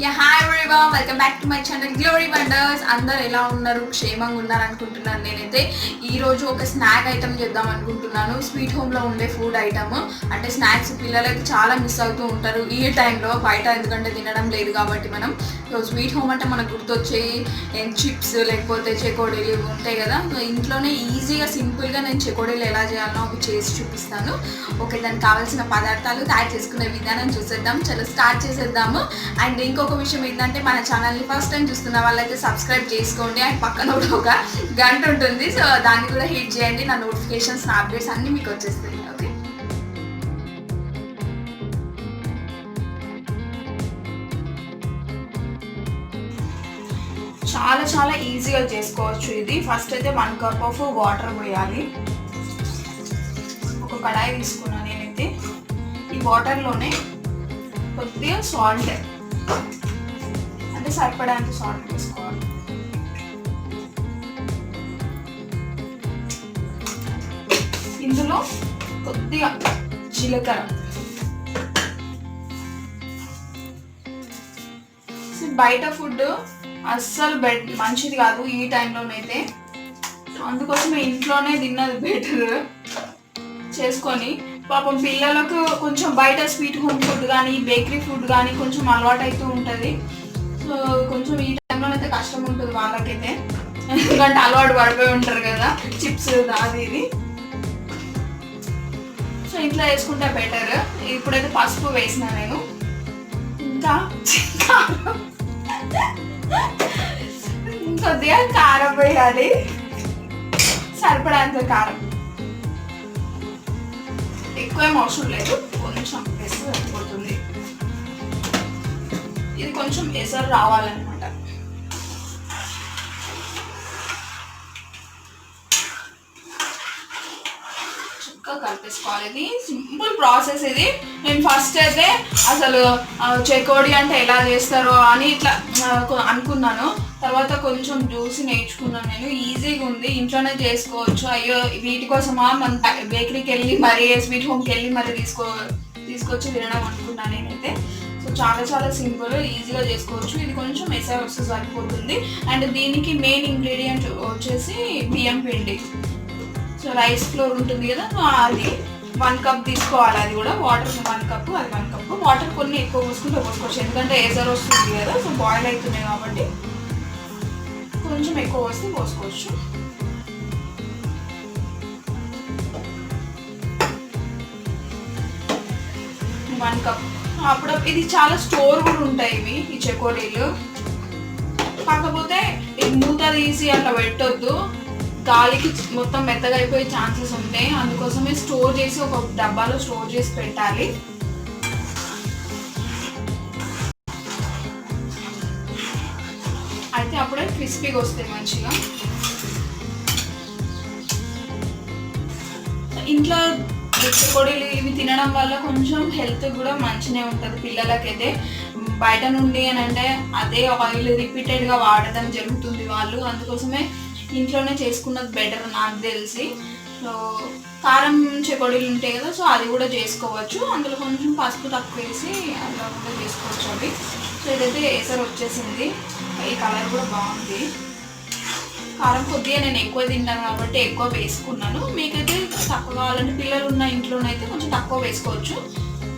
Hi everyone, welcome back to my channel glory wonders. అందరు ఎలా ఉన్నారు? క్షేమంగా ఉన్నారు అనుకుంటున్నాను. నేనైతే ఈరోజు ఒక స్నాక్ ఐటమ్ చేద్దాం అనుకుంటున్నాను. స్వీట్ హోమ్లో ఉండే ఫుడ్ ఐటమ్ అంటే స్నాక్స్ పిల్లలైతే చాలా మిస్ అవుతూ ఉంటారు ఈ టైంలో, బయట ఎందుకంటే తినడం లేదు కాబట్టి. మనం స్వీట్ హోమ్ అంటే మనకు గుర్తొచ్చేయి చిప్స్ లేకపోతే చెకోడీలు ఉంటాయి కదా. ఇంట్లోనే ఈజీగా సింపుల్గా నేను చెకోడీలు ఎలా చేయాలో అవి చేసి చూపిస్తాను. ఓకే, దానికి కావాల్సిన పదార్థాలు తయారు చేసుకునే విధానం చూసేద్దాం. చలో స్టార్ట్ చేసేద్దాము. అండ్ ఇంకొక విషయం ఏంటంటే మన ఛానల్ని ఫస్ట్ టైం చూస్తున్న వాళ్ళైతే సబ్స్క్రైబ్ చేసుకోండి. అండ్ పక్కన కూడా ఒక గంట ఉంటుంది, సో దాన్ని కూడా హిట్ చేయండి. నా నోటిఫికేషన్స్, నా అప్డేట్స్ అన్నీ మీకు వచ్చేస్తాయి. ఓకే, చాలా చాలా ఈజీగా చేసుకోవచ్చు ఇది. ఫస్ట్ అయితే 1 కప్ ఆఫ్ వాటర్ పోయాలి. ఒక కడాయి తీసుకున్నాను నేనైతే. ఈ వాటర్లోనే కొద్దిగా సాల్ట్ అంటే సరిపడానికి సాల్ట్ వేసుకోవాలి. ఇందులో కొద్దిగా జీలకర్ర. బయట ఫుడ్ అస్సలు మంచిది కాదు ఈ టైంలోనైతే, అందుకోసమే ఇంట్లోనే తిన్నది బెటర్ చేసుకొని. పాపం పిల్లలకు కొంచెం బయట స్వీట్ హోమ్ ఫుడ్ కానీ బేకరీ ఫుడ్ కానీ కొంచెం అలవాటు అవుతూ ఉంటుంది. సో కొంచెం ఈ టైంలోనైతే కష్టం ఉంటుంది వాళ్ళకైతే, ఎందుకంటే అలవాటు పడిపోయి ఉంటారు కదా చిప్స్ అది ఇది. సో ఇంట్లో వేసుకుంటే బెటర్. ఇప్పుడైతే పసుపు వేసిన నేను. ఇంకా కొద్దిగా కారం వేయాలి, సరిపడంత కారం. ఎక్కువ ఏం అవసరం లేదు, కొంచెం ఎసరు సరిపోతుంది. ఇది కొంచెం ఎసరు రావాలన్నమాట. కలిపేసుకోవాలి. ఇది సింపుల్ ప్రాసెస్. ఇది నేను ఫస్ట్ అయితే అసలు చెకోడీ అంటే ఎలా చేస్తారో అని ఇట్లా అనుకున్నాను. తర్వాత కొంచెం చూసి నేర్చుకున్నాను నేను. ఈజీగా ఉంది, ఇంట్లోనే చేసుకోవచ్చు. అయ్యో వీటి కోసమా మన బేకరీకి వెళ్ళి మరీ స్వీట్ హోమ్కి వెళ్ళి మరీ తీసుకొచ్చి తినడం అనుకున్నాను నేనైతే. సో చాలా చాలా సింపుల్, ఈజీగా చేసుకోవచ్చు. ఇది కొంచెం ఎసరు వస్తే సరిపోతుంది. అండ్ దీనికి మెయిన్ ఇంగ్రీడియంట్ వచ్చేసి బియ్యం పిండి. సో రైస్ ఫ్లోర్ ఉంటుంది కదా, అది 1 కప్ తీసుకోవాలి. అది కూడా వాటర్ 1 కప్, అది 1 కప్. వాటర్ కొన్ని ఎక్కువ పోసుకోవచ్చు, ఎందుకంటే ఎసరు వస్తుంది కదా, సో బాయిల్ అవుతున్నాయి కాబట్టి కొంచెం ఎక్కువ వస్తే పోసుకోవచ్చు. One cup. అప్పుడు ఇది చాలా స్టోర్ కూడా ఉంటాయి ఇవి, ఈ చెకోడీలు. కాకపోతే ఇది మూత తీసి అట్లా పెట్టొద్దు, గాలికి మొత్తం మెత్తగా అయిపోయే ఛాన్సెస్ ఉంటాయి. అందుకోసమే స్టోర్ చేసి ఒక డబ్బాలో స్టోర్ చేసి పెట్టాలి. అయితే అప్పుడే క్రిస్పీగా వస్తాయి మంచిగా. ఇంట్లో చెకోడీలు ఇవి తినడం వల్ల కొంచెం హెల్త్ కూడా మంచిగా ఉంటుంది పిల్లలకైతే. బయట నుండి అని అంటే అదే ఆయిల్ రిపీటెడ్గా వాడడం జరుగుతుంది వాళ్ళు, అందుకోసమే ఇంట్లోనే చేసుకున్నది బెటర్ నాకు తెలిసి. సో కారం చెకోడీలు ఉంటాయి కదా, సో అది కూడా చేసుకోవచ్చు. అందులో కొంచెం పసుపు తక్కువ వేసి అలా కూడా చేసుకోవచ్చు అవి. సో ఇదైతే ఎసరు వచ్చేసింది, ఈ కలర్ కూడా బాగుంది. కారం కొద్దిగా నేను ఎక్కువ తింటాను కాబట్టి ఎక్కువ వేసుకున్నాను. మీకైతే తక్కువ కావాలంటే పిల్లలు ఉన్న ఇంట్లోనైతే కొంచెం తక్కువ వేసుకోవచ్చు.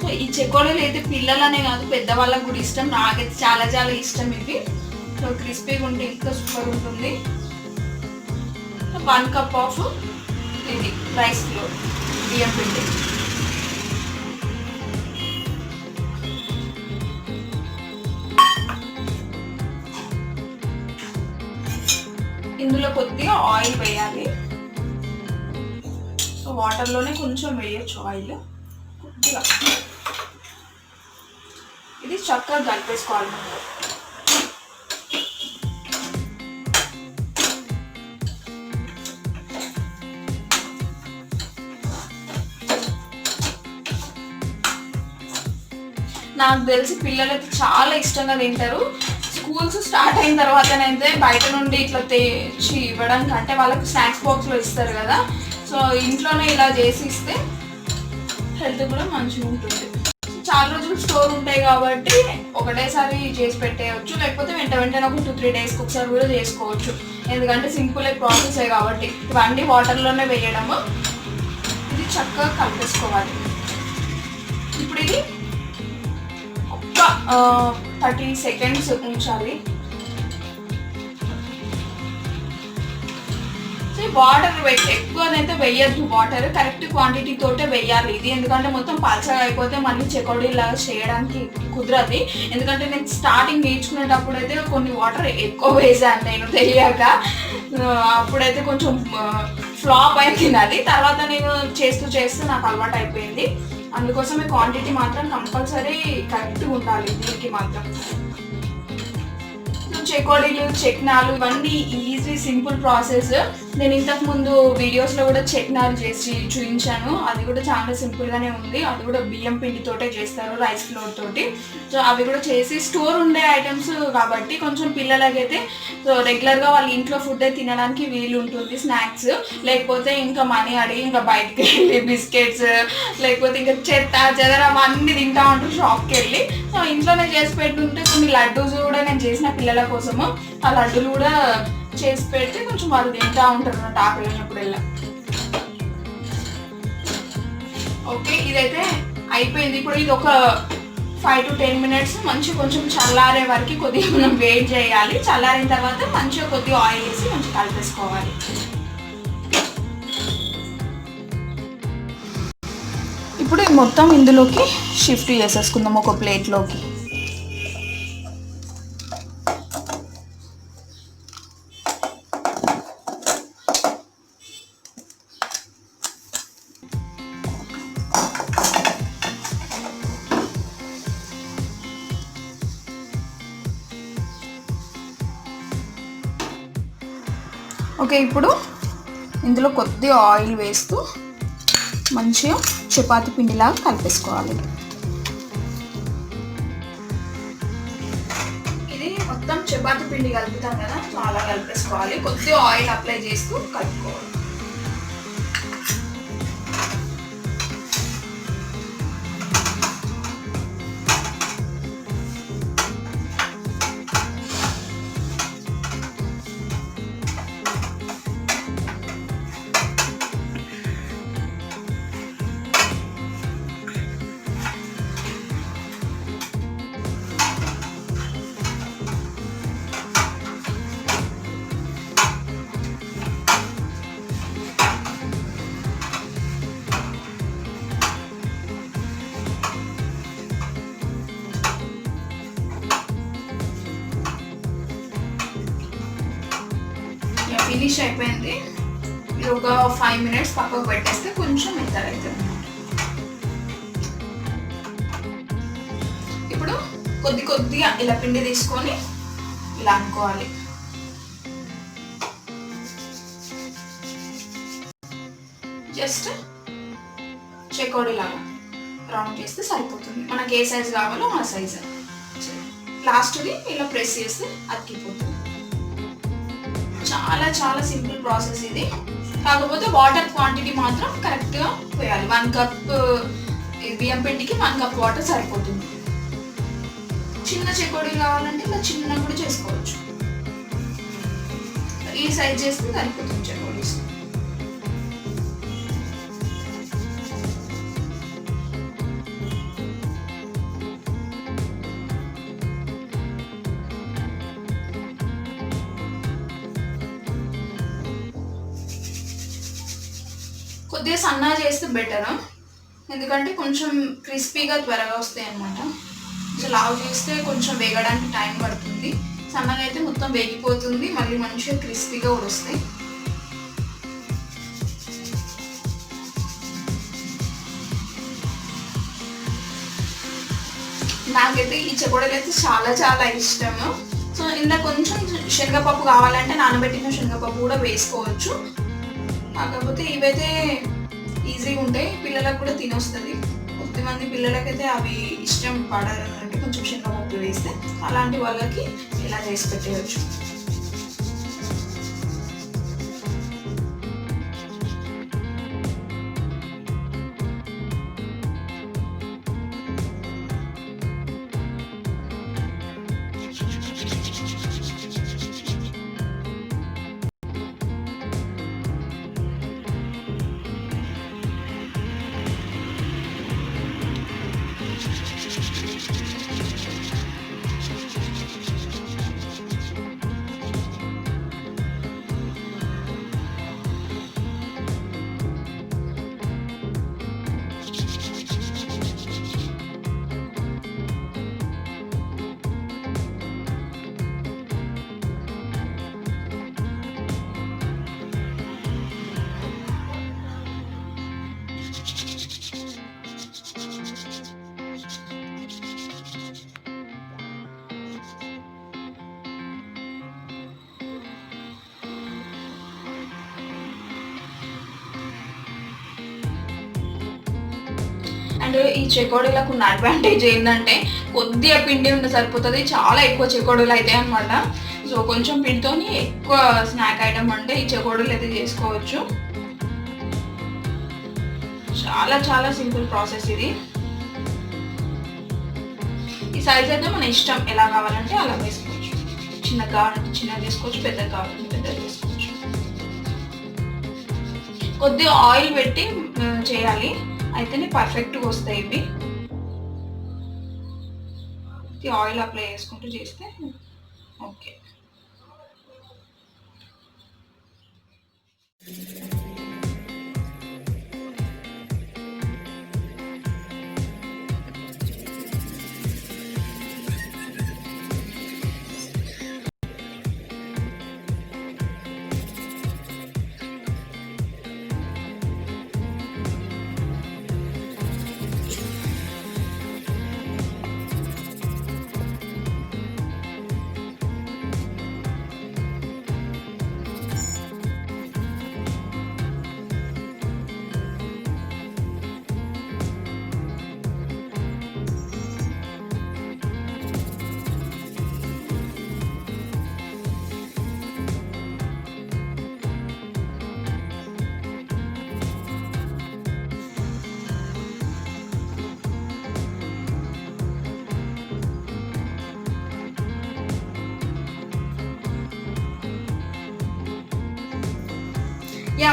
సో ఈ చెకోడీలు అయితే పిల్లలనే కాదు పెద్దవాళ్ళకు కూడా ఇష్టం. నాకైతే చాలా చాలా ఇష్టం ఇవి. సో క్రిస్పీగా ఉంటే ఇంకా సూపర్ ఉంటుంది. 1 కప్ ఆఫ్ ఇది రైస్ ఫ్లోర్, బియ్యం పిండి. ఇందులో కొద్దిగా ఆయిల్ వేయాలి. సో వాటర్లోనే కొంచెం వేయచ్చు ఆయిల్ కొద్దిగా. ఇది చక్కగా కలిపేసుకోవాలి ముందు. నాకు తెలిసి పిల్లలకి చాలా ఇష్టంగా తింటారు. స్కూల్స్ స్టార్ట్ అయిన తర్వాతనైతే బయట నుండి ఇట్లా తెచ్చి ఇవ్వడం కంటే వాళ్ళకి స్నాక్స్ బాక్స్లో ఇస్తారు కదా, సో ఇంట్లోనే ఇలా చేసి ఇస్తే హెల్త్ కూడా మంచిగా ఉంటుంది. చాలా చాలా రోజులు స్టోర్ ఉంటాయి కాబట్టి ఒకటేసారి చేసి పెట్టేయచ్చు, లేకపోతే వెంటనే ఒక 2-3 డేస్కి ఒకసారి కూడా చేసుకోవచ్చు. ఎందుకంటే సింపుల్ ప్రాసెస్ కాబట్టి ఇవన్నీ వాటర్లోనే వేయడము. ఇది చక్కగా కలిపేసుకోవాలి. ఇప్పుడు ఇది ఒక 30 సెకండ్స్ ఉంచాలి. వాటర్ ఎక్కువనైతే వేయద్దు, వాటర్ కరెక్ట్ క్వాంటిటీ తోటే వేయాలి ఇది. ఎందుకంటే మొత్తం పలచగా అయిపోతే మళ్ళీ చెకోడీ లాగా చేయడానికి కుదరదు. ఎందుకంటే నేను స్టార్టింగ్ నేర్చుకునేటప్పుడు అయితే కొన్ని వాటర్ ఎక్కువ వేసాను నేను తెలియక, అప్పుడైతే కొంచెం ఫ్లాప్ అయి తినాలి. తర్వాత నేను చేస్తూ నాకు అలవాటు అయిపోయింది. అందుకోసమే క్వాంటిటీ మాత్రం కంపల్సరీ కరెక్ట్గా ఉండాలి దీనికి మాత్రం. చెకోడీలు, చెక్నాలు ఇవన్నీ ఈజీ సింపుల్ ప్రాసెస్. నేను ఇంతకు ముందు వీడియోస్లో కూడా చెక్నాలు చేసి చూపించాను, అది కూడా చాలా సింపుల్గానే ఉంది. అది కూడా బియ్యం పిండితోటే చేస్తారు, రైస్ ఫ్లోర్ తోటి. సో అవి కూడా చేసి స్టోర్ ఉండే ఐటమ్స్ కాబట్టి కొంచెం పిల్లలకైతే రెగ్యులర్గా వాళ్ళ ఇంట్లో ఫుడ్డే తినడానికి వీలు ఉంటుంది, స్నాక్స్. లేకపోతే ఇంకా మనీ అడిగి ఇంకా బయటకు వెళ్ళి బిస్కెట్స్, లేకపోతే ఇంకా చెత్త చెదరం అన్నీ తింటా ఉంటారు షాప్కి వెళ్ళి. సో ఇంట్లోనే చేసి పెట్టుంటే కొన్ని లడ్డూస్ కూడా నేను చేసిన పిల్లల కోసము, ఆ లడ్డూలు కూడా చేసి పెడితే కొంచెం వాళ్ళు తింటా ఉంటారు అన్నట్టు ఆకలి ఉన్నప్పుడల్లా. ఓకే, ఇదైతే అయిపోయింది. ఇప్పుడు ఇది ఒక 5 to 10 minutes మంచిగా కొంచెం చల్లారే వరకు కొద్దిగా మనం వెయిట్ చేయాలి. చల్లారిన తర్వాత మంచిగా కొద్దిగా ఆయిల్ వేసి మంచిగా కలిపేసుకోవాలి. ఇప్పుడు మొత్తం ఇందులోకి షిఫ్ట్ చేసేసుకుందాం ఒక ప్లేట్లోకి. ఓకే, ఇప్పుడు ఇందులో కొద్దిగా ఆయిల్ వేస్తూ మంచిగా చపాతీ పిండిలాగా కలిపేసుకోవాలి. ఇది మొత్తం చపాతీ పిండి కలుపుతాం కదా, చాలా కలిపేసుకోవాలి. కొద్దిగా ఆయిల్ అప్లై చేస్తూ కలుపుకోవాలి. ఫినిష్ అయిపోయింది. ఇది ఒక 5 minutes పక్కకు పెట్టేస్తే కొంచెం మెత్తగా అవుతుంది. ఇప్పుడు కొద్దిగా ఇలా పిండి తీసుకొని ఇలా అనుకోవాలి. జస్ట్ చెకోడీ లాగా రౌండ్ చేస్తే సరిపోతుంది. మనకి ఏ సైజ్ కావాలో ఆ సైజ్. లాస్ట్ది ఇలా ప్రెస్ చేస్తే అతికిపోతుంది. చాలా చాలా సింపుల్ ప్రాసెస్ ఇది. కాకపోతే వాటర్ క్వాంటిటీ మాత్రం కరెక్ట్గా వేయాలి. 1 cup బియ్యం పిండికి 1 cup వాటర్ సరిపోతుంది. చిన్న చెకోడీలు కావాలంటే ఇలా చిన్న కూడా చేసుకోవచ్చు. ఈ సైజ్ చేస్తే సరిపోతుంది చెకోడీస్. కొద్దిగా సన్నగా చేస్తే బెటర్, ఎందుకంటే కొంచెం క్రిస్పీగా త్వరగా వస్తాయి అన్నమాట. సో లావు చేస్తే కొంచెం వేగడానికి టైం పడుతుంది. సన్నగా అయితే మొత్తం వేగిపోతుంది, మళ్ళీ మంచిగా క్రిస్పీగా కూడా వస్తాయి. నాకైతే ఈ చెకోడీలు అయితే చాలా చాలా ఇష్టము. సో ఇందులో కొంచెం శనగపప్పు కావాలంటే నానబెట్టిన శనగపప్పు కూడా వేసుకోవచ్చు. కాకపోతే ఇవైతే ఈజీగా ఉంటాయి, పిల్లలకు కూడా తినొస్తుంది. కొద్దిమంది పిల్లలకైతే అవి ఇష్టం పడరు అంటే కొంచెం శనగపప్పు వేస్తే, అలాంటి వాళ్ళకి ఇలా చేసి పెట్టేయచ్చు. అండ్ ఈ చెకోడీలకు ఉన్న అడ్వాంటేజ్ ఏంటంటే కొద్దిగా పిండి ఉంటే సరిపోతుంది, చాలా ఎక్కువ చెకోడీలు అవుతాయి అనమాట. సో కొంచెం పిండితో ఎక్కువ స్నాక్ ఐటమ్ అంటే ఈ చెకోడీలు అయితే చేసుకోవచ్చు. చాలా చాలా సింపుల్ ప్రాసెస్ ఇది. ఈ సైజ్ అయితే మన ఇష్టం, ఎలా కావాలంటే అలా వేసుకోవచ్చు. చిన్నగా కావాలంటే చిన్నగా వేసుకోవచ్చు, పెద్దగా కావాలంటే పెద్దగా వేసుకోవచ్చు. కొద్దిగా ఆయిల్ పెట్టి చేయాలి, అయితేనే పర్ఫెక్ట్గా వస్తాయి ఇవి. ఆయిల్ అప్లై చేసుకుంటూ చేస్తే ఓకే.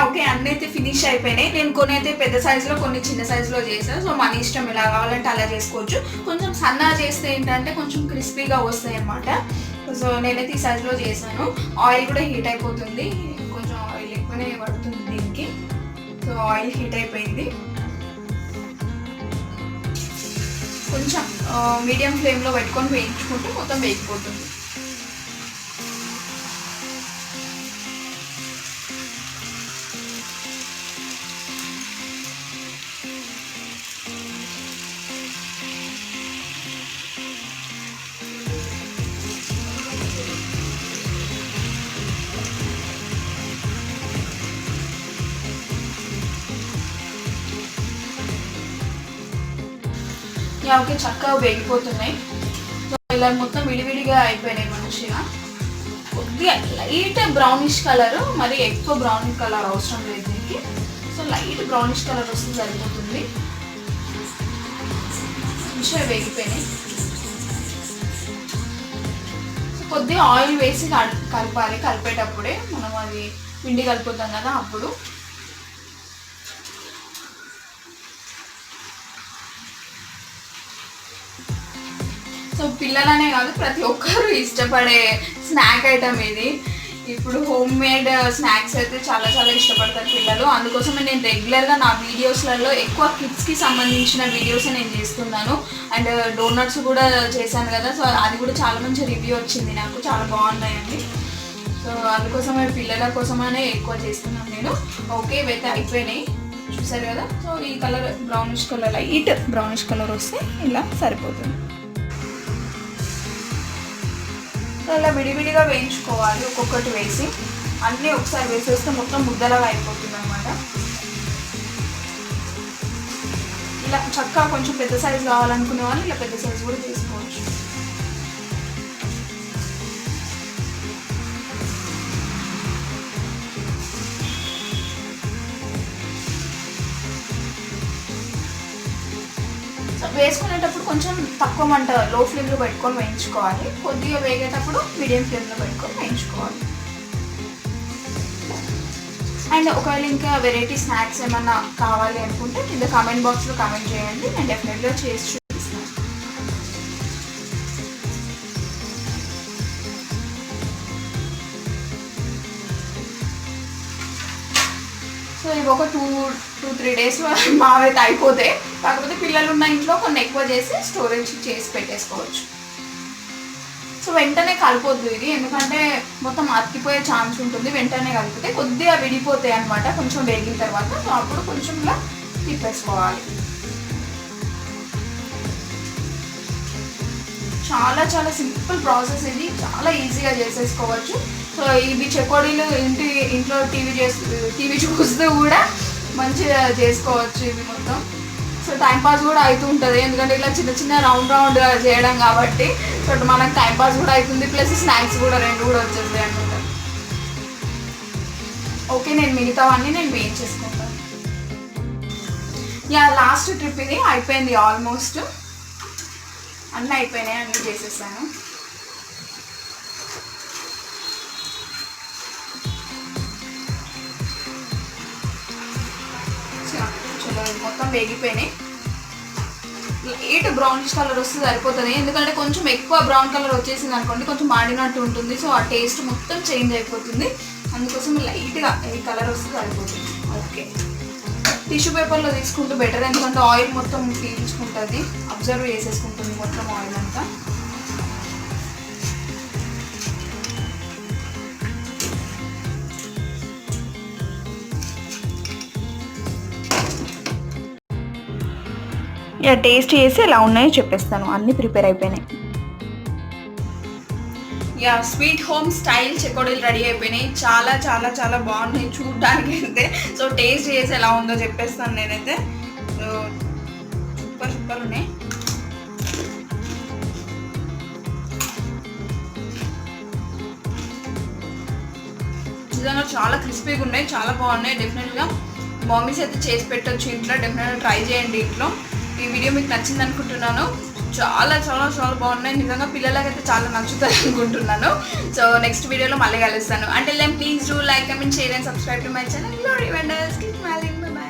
ఓకే, అన్నీ అయితే ఫినిష్ అయిపోయినాయి. నేను కొన్ని అయితే పెద్ద సైజులో, కొన్ని చిన్న సైజులో చేశాను. సో మన ఇష్టం ఎలా కావాలంటే అలా చేసుకోవచ్చు. కొంచెం సన్నగా చేస్తే ఏంటంటే కొంచెం క్రిస్పీగా వస్తాయి అన్నమాట. సో నేనైతే ఈ సైజులో చేశాను. ఆయిల్ కూడా హీట్ అయిపోతుంది, కొంచెం ఆయిల్ ఎక్కువనే పడుతుంది దీనికి. సో ఆయిల్ హీట్ అయిపోయింది. కొంచెం మీడియం ఫ్లేమ్లో పెట్టుకొని వేయించుకుంటే మొత్తం వేగిపోతుంది. ఓకే, చక్కగా వేగిపోతున్నాయి. సో ఇలా మొత్తం విడివిడిగా అయిపోయినాయి మంచిగా. కొద్దిగా లైట్ బ్రౌనిష్ కలర్, మరి ఎక్కువ బ్రౌన్ కలర్ అవసరం లేదు దీనికి. సో లైట్ బ్రౌనిష్ కలర్ వస్తే సరిపోతుంది. మంచిగా వేగిపోయినాయి. సో కొద్దిగా ఆయిల్ వేసి కలపాలి. కలిపేటప్పుడే మనం అది పిండి కలిపోతాం కదా, అప్పుడు సో పిల్లలనే కాదు ప్రతి ఒక్కరు ఇష్టపడే స్నాక్ ఐటమ్ ఇది. ఇప్పుడు హోమ్ మేడ్ స్నాక్స్ అయితే చాలా చాలా ఇష్టపడతారు పిల్లలు. అందుకోసమే నేను రెగ్యులర్గా నా వీడియోస్లలో ఎక్కువ కిడ్స్కి సంబంధించిన వీడియోస్ నేను చేస్తున్నాను. అండ్ డోనట్స్ కూడా చేశాను కదా, సో అది కూడా చాలా మంచి రివ్యూ వచ్చింది నాకు, చాలా బాగున్నాయండి. సో అందుకోసమే పిల్లల కోసమనే ఎక్కువ చేస్తున్నాను నేను. ఓకే, ఇవైతే అయిపోయినాయి చూసారు కదా. సో ఈ colour brownish colour, light brownish colour వస్తే ఇలా సరిపోతుంది. ఇలా విడివిడిగా వేయించుకోవాలి, ఒక్కొక్కటి వేసి అన్నీ ఒకసారి వేసేస్తే మొత్తం ముద్దలాగా అయిపోతుంది అనమాట. ఇలా చక్కగా కొంచెం పెద్ద సైజు కావాలనుకునే వాళ్ళు ఇలా పెద్ద సైజు కూడా తీసుకోవచ్చు. వేసుకునేటప్పుడు కొంచెం తక్కువ మంట, లో ఫ్లేమ్లో పెట్టుకొని వేయించుకోవాలి. కొద్దిగా వేగేటప్పుడు మీడియం ఫ్లేమ్లో పెట్టుకొని వేయించుకోవాలి. అండ్ ఒకవేళ ఇంకా వెరైటీ స్నాక్స్ ఏమన్నా కావాలి అనుకుంటే కింద కామెంట్ బాక్స్లో కామెంట్ చేయండి, నేను డెఫినెట్గా చేసి చూపిస్తాను. సో ఇవి ఒక 2-3 డేస్లో మావైతే అయిపోతాయి. కాకపోతే పిల్లలు ఉన్న ఇంట్లో కొన్ని ఎక్కువ చేసి స్టోరేజ్ చేసి పెట్టేసుకోవచ్చు. సో వెంటనే కలిపొద్దు ఇది, ఎందుకంటే మొత్తం అతికిపోయే ఛాన్స్ ఉంటుంది. వెంటనే కలిపితే కొద్దిగా విడిపోతాయి అనమాట కొంచెం వేగిన తర్వాత. సో అప్పుడు కొంచెం ఇలా తిప్పేసుకోవాలి. చాలా చాలా సింపుల్ ప్రాసెస్ ఇది, చాలా ఈజీగా చేసేసుకోవచ్చు. సో ఇవి చెకోడీలు ఇంట్లో టీవీ చూస్తూ కూడా మంచిగా చేసుకోవచ్చు ఇవి మొత్తం. సో టైంపాస్ కూడా అవుతుంటుంది, ఎందుకంటే ఇట్లా చిన్న చిన్న రౌండ్ చేయడం కాబట్టి. సో మనకు టైంపాస్ కూడా అవుతుంది, ప్లస్ స్నాక్స్ కూడా రెండు కూడా వచ్చేస్తాయి అనమాట. ఓకే, నేను మిగతావన్నీ నేను వేయించేసుకుంటాను. యా, లాస్ట్ ట్రిప్ ఇది అయిపోయింది, ఆల్మోస్ట్ అన్నీ అయిపోయినాయి, అన్నీ చేసేసాను. చలో మొత్తం వేగిపోయినాయి. లైట్ బ్రౌనిష్ కలర్ వస్తే సరిపోతుంది, ఎందుకంటే కొంచెం ఎక్కువ బ్రౌన్ కలర్ వచ్చేసింది అనుకోండి కొంచెం మాడినట్టు ఉంటుంది. సో ఆ టేస్ట్ మొత్తం చేంజ్ అయిపోతుంది, అందుకోసం లైట్గా ఈ కలర్ వస్తే సరిపోతుంది. ఓకే, టిష్యూ పేపర్లో తీసుకుంటూ బెటర్, ఎందుకంటే ఆయిల్ మొత్తం పీల్చుకుంటుంది, అబ్జర్వ్ చేసేసుకుంటుంది మొత్తం ఆయిల్ అంతా. ఇలా టేస్ట్ చేసి ఎలా ఉన్నాయో చెప్పేస్తాను. అన్నీ ప్రిపేర్ అయిపోయినాయి. యా, స్వీట్ హోమ్ స్టైల్ చెకోడీలు రెడీ అయిపోయినాయి. చాలా చాలా చాలా బాగున్నాయి చూడడానికి అయితే. సో టేస్ట్ చేసి ఎలా ఉందో చెప్పేస్తాను నేనైతే. సో సూపర్ సూపర్ ఉన్నాయి. నిజంగా చాలా క్రిస్పీగా ఉన్నాయి, చాలా బాగున్నాయి. డెఫినెట్గా మమ్మీస్ అయితే చేసి పెట్టచ్చు ఇంట్లో, డెఫినెట్గా ట్రై చేయండి ఇంట్లో. ఈ వీడియో మీకు నచ్చింది అనుకుంటున్నాను. చాలా చాలా చాలా బాగున్నాయి, నిజంగా పిల్లలకైతే చాలా నచ్చుతాయి అనుకుంటున్నాను. సో నెక్స్ట్ వీడియోలో మళ్ళీ కలుస్తాను. అంటే please do like, comment, share and subscribe to my channel glory wonders. Keep smiling. By by.